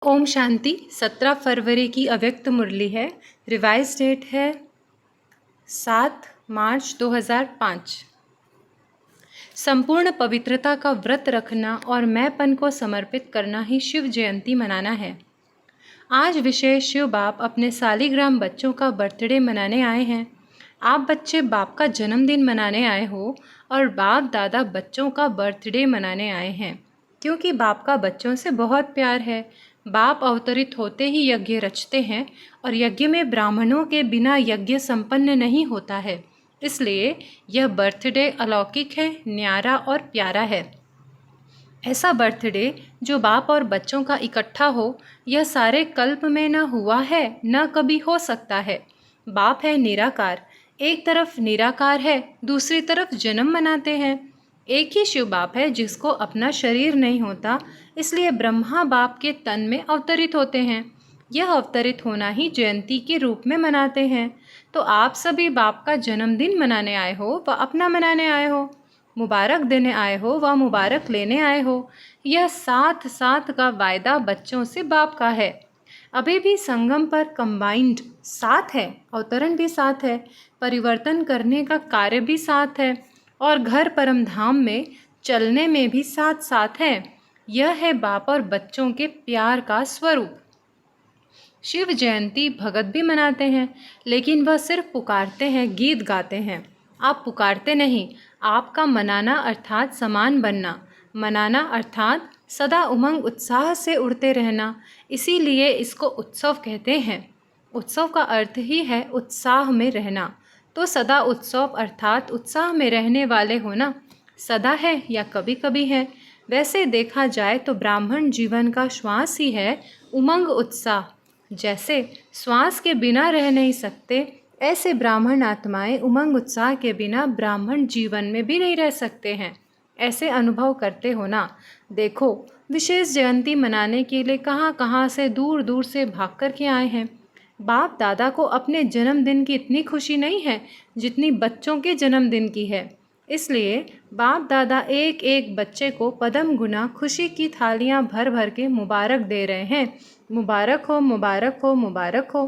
ओम शांति। 17 फरवरी की अव्यक्त मुरली है। रिवाइज डेट है 7 मार्च 2005। संपूर्ण पवित्रता का व्रत रखना और मैंपन को समर्पित करना ही शिव जयंती मनाना है। आज विशेष शिव बाप अपने सालिग्राम बच्चों का बर्थडे मनाने आए हैं। आप बच्चे बाप का जन्मदिन मनाने आए हो और बाप दादा बच्चों का बर्थडे मनाने आए हैं, क्योंकि बाप का बच्चों से बहुत प्यार है। बाप अवतरित होते ही यज्ञ रचते हैं और यज्ञ में ब्राह्मणों के बिना यज्ञ संपन्न नहीं होता है। इसलिए यह बर्थडे अलौकिक है, न्यारा और प्यारा है। ऐसा बर्थडे जो बाप और बच्चों का इकट्ठा हो, यह सारे कल्प में न हुआ है, न कभी हो सकता है। बाप है निराकार, एक तरफ निराकार है, दूसरी तरफ जन्म मनाते हैं। एक ही शिव बाप है जिसको अपना शरीर नहीं होता, इसलिए ब्रह्मा बाप के तन में अवतरित होते हैं। यह अवतरित होना ही जयंती के रूप में मनाते हैं। तो आप सभी बाप का जन्मदिन मनाने आए हो व अपना मनाने आए हो, मुबारक देने आए हो व मुबारक लेने आए हो। यह साथ साथ का वायदा बच्चों से बाप का है। अभी भी संगम पर कंबाइंड साथ है, अवतरण भी साथ है, परिवर्तन करने का कार्य भी साथ है और घर परम धाम में चलने में भी साथ साथ है। यह है बाप और बच्चों के प्यार का स्वरूप। शिव जयंती भगत भी मनाते हैं, लेकिन वह सिर्फ पुकारते हैं, गीत गाते हैं। आप पुकारते नहीं, आपका मनाना अर्थात समान बनना, मनाना अर्थात सदा उमंग उत्साह से उड़ते रहना। इसीलिए इसको उत्सव कहते हैं। उत्सव का अर्थ ही है उत्साह में रहना। तो सदा उत्सव अर्थात उत्साह में रहने वाले होना। सदा है या कभी कभी है। वैसे देखा जाए तो ब्राह्मण जीवन का श्वास ही है उमंग उत्साह। जैसे श्वास के बिना रह नहीं सकते, ऐसे ब्राह्मण आत्माएं उमंग उत्साह के बिना ब्राह्मण जीवन में भी नहीं रह सकते हैं। ऐसे अनुभव करते हो ना। देखो, विशेष जयंती मनाने के लिए कहाँ कहाँ से दूर दूर से भाग कर के आए हैं। बाप दादा को अपने जन्मदिन की इतनी खुशी नहीं है जितनी बच्चों के जन्मदिन की है। इसलिए बाप दादा एक एक बच्चे को पदम गुना खुशी की थालियां भर भर के मुबारक दे रहे हैं। मुबारक हो, मुबारक हो, मुबारक हो।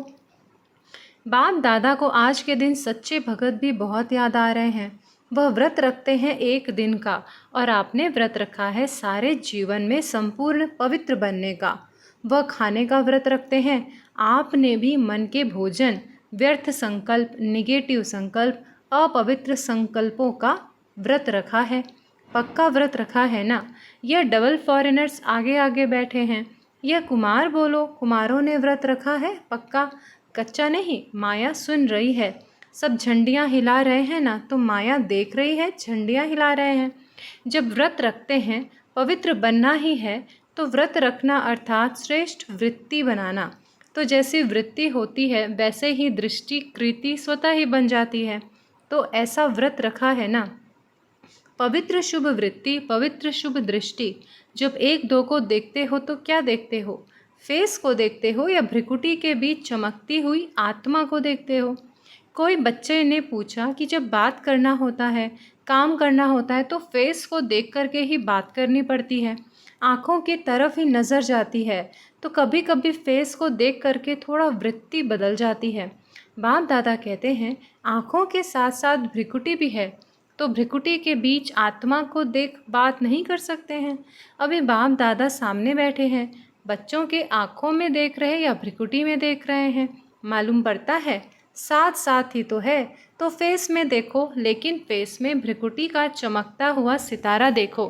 बाप दादा को आज के दिन सच्चे भगत भी बहुत याद आ रहे हैं। वह व्रत रखते हैं एक दिन का, और आपने व्रत रखा है सारे जीवन में संपूर्ण पवित्र बनने का। वह खाने का व्रत रखते हैं। आपने भी मन के भोजन, व्यर्थ संकल्प, निगेटिव संकल्प, अपवित्र संकल्पों का व्रत रखा है। पक्का व्रत रखा है ना। यह डबल फॉरेनर्स आगे आगे बैठे हैं। यह कुमार बोलो, कुमारों ने व्रत रखा है पक्का, कच्चा नहीं। माया सुन रही है, सब झंडियाँ हिला रहे हैं ना, तो माया देख रही है, झंडियाँ हिला रहे हैं। जब व्रत रखते हैं, पवित्र बनना ही है, तो व्रत रखना अर्थात श्रेष्ठ वृत्ति बनाना। तो जैसी वृत्ति होती है वैसे ही दृष्टि कृति स्वतः ही बन जाती है। तो ऐसा व्रत रखा है ना। पवित्र शुभ वृत्ति, पवित्र शुभ दृष्टि। जब एक दो को देखते हो तो क्या देखते हो? फेस को देखते हो या भ्रिकुटी के बीच चमकती हुई आत्मा को देखते हो? कोई बच्चे ने पूछा कि जब बात करना होता है, काम करना होता है, तो फेस को देख करके ही बात करनी पड़ती है, आँखों की तरफ ही नज़र जाती है। तो कभी कभी फेस को देख करके थोड़ा वृत्ति बदल जाती है। बाप दादा कहते हैं आँखों के साथ साथ भ्रिकुटी भी है, तो भ्रिकुटी के बीच आत्मा को देख बात नहीं कर सकते हैं। अभी बाप दादा सामने बैठे हैं, बच्चों के आँखों में देख रहे हैं या भ्रिकुटी में देख रहे हैं, मालूम पड़ता है। साथ साथ ही तो है। तो फेस में देखो, लेकिन फेस में भ्रिकुटी का चमकता हुआ सितारा देखो।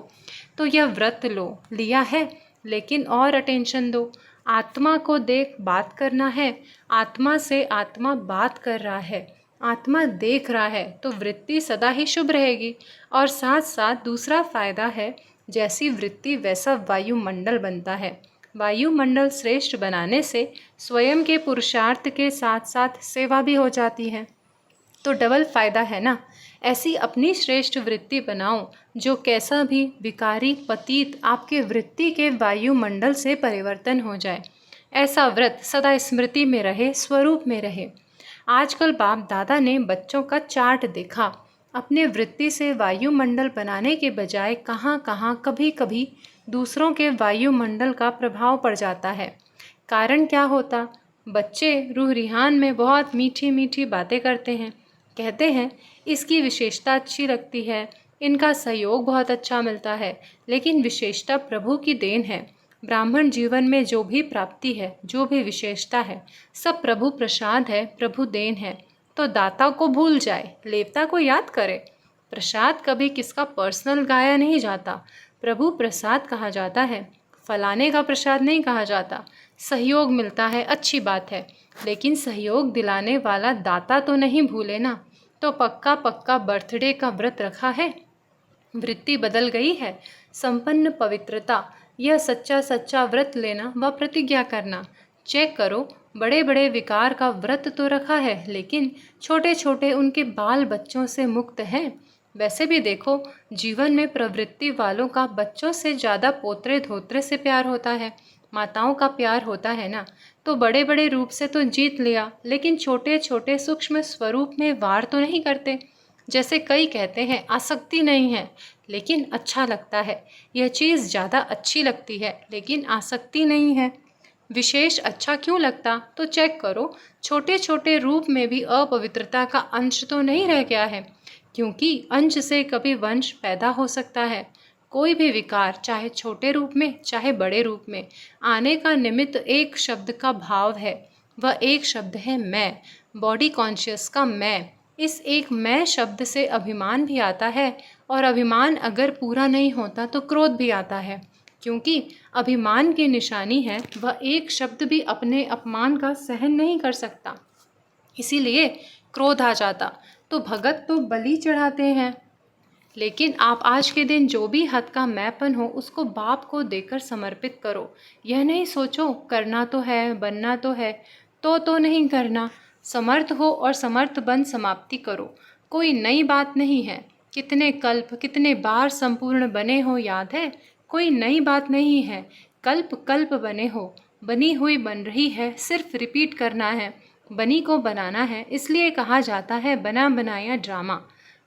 तो यह व्रत लो, लिया है, लेकिन और अटेंशन दो। आत्मा को देख बात करना है। आत्मा से आत्मा बात कर रहा है, आत्मा देख रहा है, तो वृत्ति सदा ही शुभ रहेगी। और साथ साथ दूसरा फायदा है, जैसी वृत्ति वैसा वायुमंडल बनता है। वायुमंडल श्रेष्ठ बनाने से स्वयं के पुरुषार्थ के साथ साथ सेवा भी हो जाती है। तो डबल फायदा है ना। ऐसी अपनी श्रेष्ठ वृत्ति बनाओ जो कैसा भी विकारी पतित आपके वृत्ति के वायुमंडल से परिवर्तन हो जाए। ऐसा व्रत सदा स्मृति में रहे, स्वरूप में रहे। आजकल बाप दादा ने बच्चों का चार्ट देखा। अपने वृत्ति से वायुमंडल बनाने के बजाय कहाँ कहाँ कभी कभी दूसरों के वायुमंडल का प्रभाव पड़ जाता है। कारण क्या होता? बच्चे रूह रिहान में बहुत मीठी मीठी बातें करते हैं, कहते हैं इसकी विशेषता अच्छी लगती है, इनका सहयोग बहुत अच्छा मिलता है, लेकिन विशेषता प्रभु की देन है। ब्राह्मण जीवन में जो भी प्राप्ति है, जो भी विशेषता है, सब प्रभु प्रसाद है, प्रभु देन है। तो दाता को भूल जाए, लेवता को याद करे। प्रसाद कभी किसका पर्सनल गाया नहीं जाता, प्रभु प्रसाद कहा जाता है, फलाने का प्रसाद नहीं कहा जाता। सहयोग मिलता है, अच्छी बात है, लेकिन सहयोग दिलाने वाला दाता तो नहीं भूले ना। तो पक्का पक्का बर्थडे का व्रत रखा है, वृत्ति बदल गई है, संपन्न पवित्रता, यह सच्चा सच्चा व्रत लेना व प्रतिज्ञा करना। चेक करो, बड़े बड़े विकार का व्रत तो रखा है, लेकिन छोटे छोटे उनके बाल बच्चों से मुक्त हैं। वैसे भी देखो, जीवन में प्रवृत्ति वालों का बच्चों से ज़्यादा पोतरे धोत्रे से प्यार होता है, माताओं का प्यार होता है ना। तो बड़े बड़े रूप से तो जीत लिया, लेकिन छोटे छोटे सूक्ष्म स्वरूप में वार तो नहीं करते। जैसे कई कहते हैं आसक्ति नहीं है, लेकिन अच्छा लगता है, यह चीज़ ज़्यादा अच्छी लगती है, लेकिन आसक्ति नहीं है। विशेष अच्छा क्यों लगता? तो चेक करो, छोटे छोटे रूप में भी अपवित्रता का अंश तो नहीं रह गया है, क्योंकि अंश से कभी वंश पैदा हो सकता है। कोई भी विकार, चाहे छोटे रूप में चाहे बड़े रूप में, आने का निमित्त एक शब्द का भाव है, वह एक शब्द है मैं, बॉडी कॉन्शियस का मैं। इस एक मैं शब्द से अभिमान भी आता है, और अभिमान अगर पूरा नहीं होता तो क्रोध भी आता है, क्योंकि अभिमान की निशानी है वह एक शब्द भी अपने अपमान का सहन नहीं कर सकता, इसीलिए क्रोध आ जाता। तो भगत तो बलि चढ़ाते हैं, लेकिन आप आज के दिन जो भी हद का मैंपन हो उसको बाप को देकर समर्पित करो। यह नहीं सोचो करना तो है, बनना तो है, तो नहीं करना। समर्थ हो और समर्थ बन समाप्ति करो। कोई नई बात नहीं है, कितने कल्प कितने बार संपूर्ण बने हो याद है, कोई नई बात नहीं है, कल्प कल्प बने हो, बनी हुई बन रही है, सिर्फ रिपीट करना है, बनी को बनाना है। इसलिए कहा जाता है बना बनाया ड्रामा,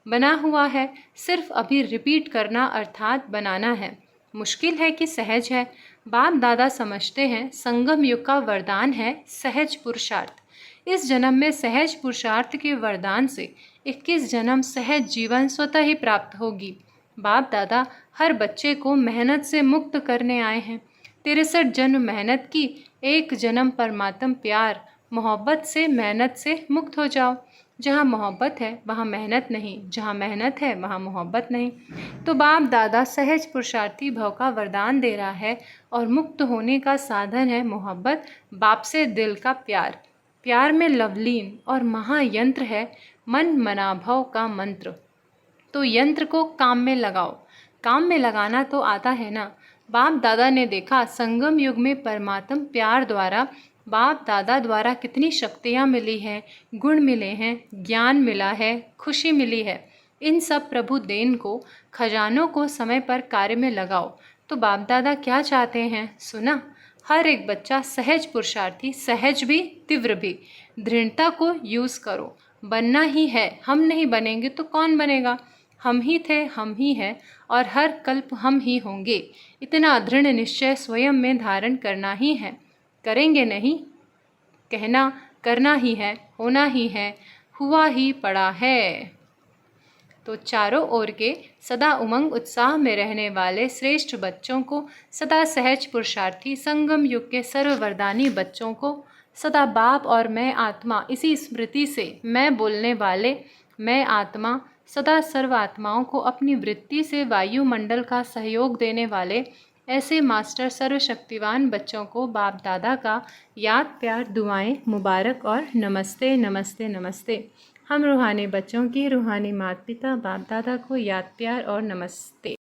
बना हुआ है, सिर्फ अभी रिपीट करना अर्थात बनाना है। मुश्किल है कि सहज है? बाप दादा समझते हैं संगम युग का वरदान है सहज पुरुषार्थ। इस जन्म में सहज पुरुषार्थ के वरदान से 21 जन्म सहज जीवन स्वतः ही प्राप्त होगी। बाप दादा हर बच्चे को मेहनत से मुक्त करने आए हैं। 63 जन्म मेहनत की, एक जन्म परमात्म प्यार मोहब्बत से मेहनत से मुक्त हो जाओ। जहाँ मोहब्बत है वहाँ मेहनत नहीं, जहाँ मेहनत है वहाँ मोहब्बत नहीं। तो बाप दादा सहज पुरुषार्थी भव का वरदान दे रहा है, और मुक्त होने का साधन है मोहब्बत, बाप से दिल का प्यार। प्यार में लवलीन और महायंत्र है मन मनाभव का मंत्र। तो यंत्र को काम में लगाओ, काम में लगाना तो आता है ना। बाप दादा ने देखा संगम युग में परमात्म प्यार द्वारा बाप दादा द्वारा कितनी शक्तियाँ मिली हैं, गुण मिले हैं, ज्ञान मिला है, खुशी मिली है। इन सब प्रभु देन को, खजानों को समय पर कार्य में लगाओ। तो बाप दादा क्या चाहते हैं? सुना, हर एक बच्चा सहज पुरुषार्थी, सहज भी तीव्र भी। दृढ़ता को यूज़ करो, बनना ही है, हम नहीं बनेंगे तो कौन बनेगा? हम ही थे, हम ही हैं, और हर कल्प हम ही होंगे। इतना दृढ़ निश्चय स्वयं में धारण करना ही है। करेंगे नहीं, कहना करना ही है, होना ही है, हुआ ही पड़ा है। तो चारों ओर के सदा उमंग उत्साह में रहने वाले श्रेष्ठ बच्चों को, सदा सहज पुरुषार्थी संगम युग के सर्ववरदानी बच्चों को, सदा बाप और मैं आत्मा इसी स्मृति से मैं बोलने वाले मैं आत्मा, सदा सर्व आत्माओं को अपनी वृत्ति से वायुमंडल का सहयोग देने वाले ऐसे मास्टर सर्वशक्तिवान बच्चों को बाप दादा का याद प्यार दुआएं मुबारक और नमस्ते नमस्ते नमस्ते। हम रूहानी बच्चों की रूहानी माता पिता बाप दादा को याद प्यार और नमस्ते।